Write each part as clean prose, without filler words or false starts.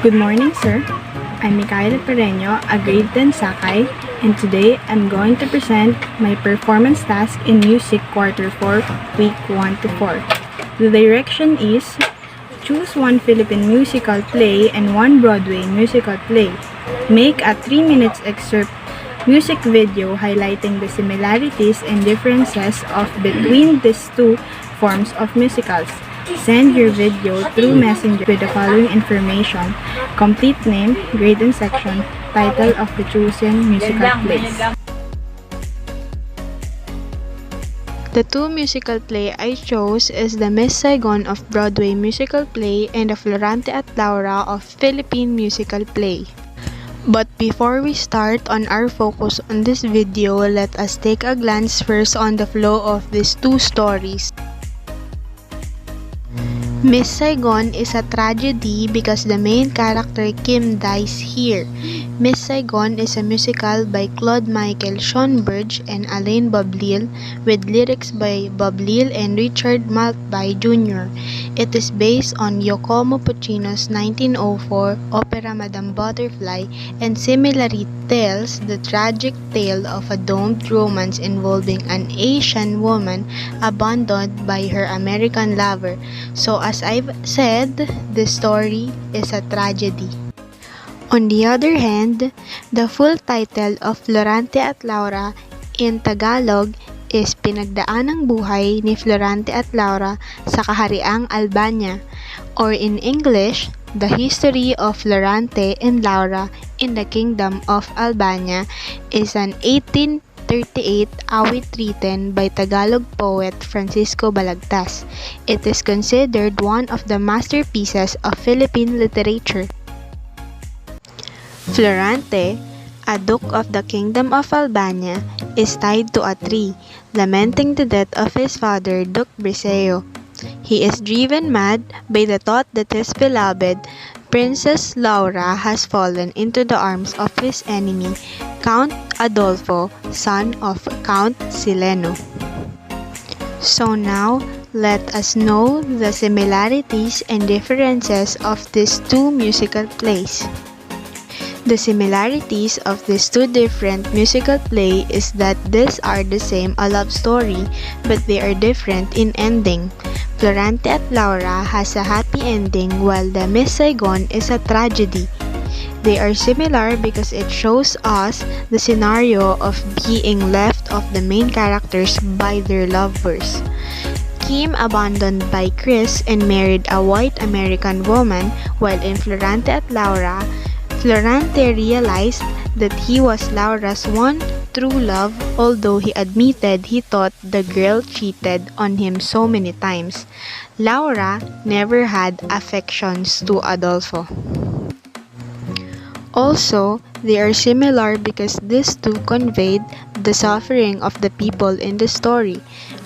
Good morning, sir. I'm Micaela Pereño, a grade 10 Sakay, and today I'm going to present my performance task in Music Quarter 4, Week 1 to 4. The direction is choose one Philippine musical play and one Broadway musical play. Make a 3 minutes excerpt music video highlighting the similarities and differences between these two forms of musicals. Send your video through Messenger with the following information: complete name, grade and section, title of the chosen musical plays. The two musical play I chose is the Miss Saigon of Broadway musical play and the Florante at Laura of Philippine musical play. But before we start on our focus on this video, let us take a glance first on the flow of these two stories. Miss Saigon is a tragedy because the main character Kim dies here. Miss Saigon is a musical by Claude Michael Schoenberg and Alain Boblil with lyrics by Boblil and Richard Maltby Jr. It is based on Giacomo Puccini's 1904 opera Madame Butterfly and similarly tells the tragic tale of a doomed romance involving an Asian woman abandoned by her American lover. So as I've said, this story is a tragedy. On the other hand, the full title of Florante at Laura in Tagalog is Pinagdaanang Buhay ni Florante at Laura sa Kahariang Albania, or in English, The History of Florante and Laura in the Kingdom of Albania, is an 1838 awit written by Tagalog poet Francisco Balagtas. It is considered one of the masterpieces of Philippine literature. Florante, a duke of the Kingdom of Albania, is tied to a tree, lamenting the death of his father, Duke Briseo. He is driven mad by the thought that his beloved Princess Laura has fallen into the arms of his enemy, Count Adolfo, son of Count Sileno. So now, let us know the similarities and differences of these two musical plays. The similarities of these two different musical plays is that these are the same a love story, but they are different in ending. Florante at Laura has a happy ending while the Miss Saigon is a tragedy. They are similar because it shows us the scenario of being left of the main characters by their lovers. Kim abandoned by Chris and married a white American woman, while in Florante at Laura, Florante realized that he was Laura's one true love, although he admitted he thought the girl cheated on him so many times. Laura never had affections to Adolfo. Also, they are similar because these two conveyed the suffering of the people in the story.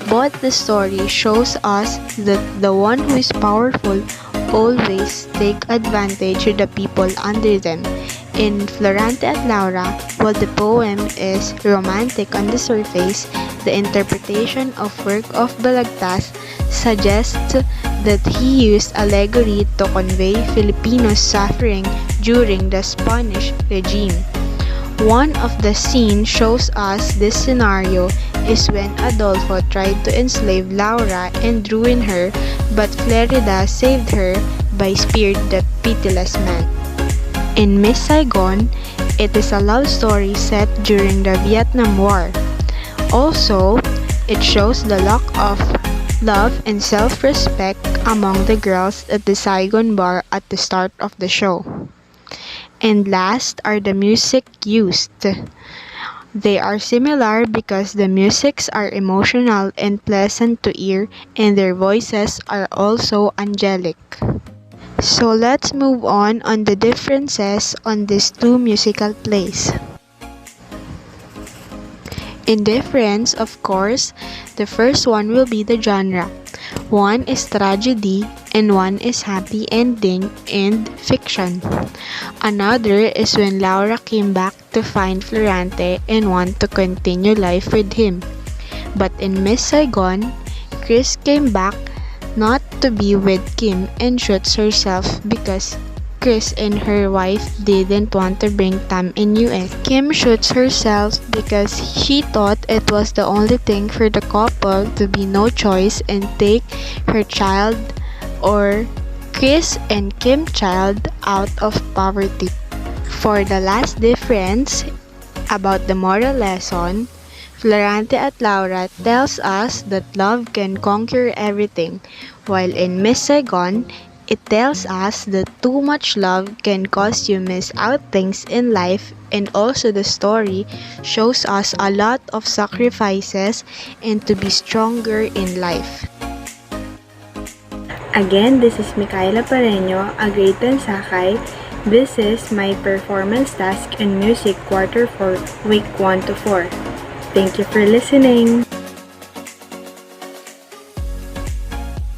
But the story shows us that the one who is powerful always take advantage of the people under them. In Florante at Laura, while the poem is romantic on the surface, the interpretation of work of Balagtas suggests that he used allegory to convey Filipinos' suffering during the Spanish regime. One of the scenes shows us this scenario is when Adolfo tried to enslave Laura and ruin her, but Florida saved her by sparing the pitiless man. In Miss Saigon, it is a love story set during the Vietnam War. Also, it shows the lack of love and self-respect among the girls at the Saigon bar at the start of the show. And last are the music used. They are similar because the musics are emotional and pleasant to ear, and their voices are also angelic. So let's move on the differences on these two musical plays. In difference, of course, the first one will be the genre. One is tragedy and one is happy ending and fiction. Another is when Laura came back to find Florante and want to continue life with him. But in Miss Saigon, Chris came back not to be with Kim and shoots herself because Chris and her wife didn't want to bring Tam in US. Kim shoots herself because she thought it was the only thing for the couple to be no choice and take her child or Chris and Kim child out of poverty. For the last difference about the moral lesson, Florante at Laura tells us that love can conquer everything, while in Miss Saigon, it tells us that too much love can cause you miss out things in life, and also the story shows us a lot of sacrifices and to be stronger in life. Again, this is Micaela Pareño, a grade 10 Sakay. This is my performance task in music quarter 4, week 1 to 4. Thank you for listening.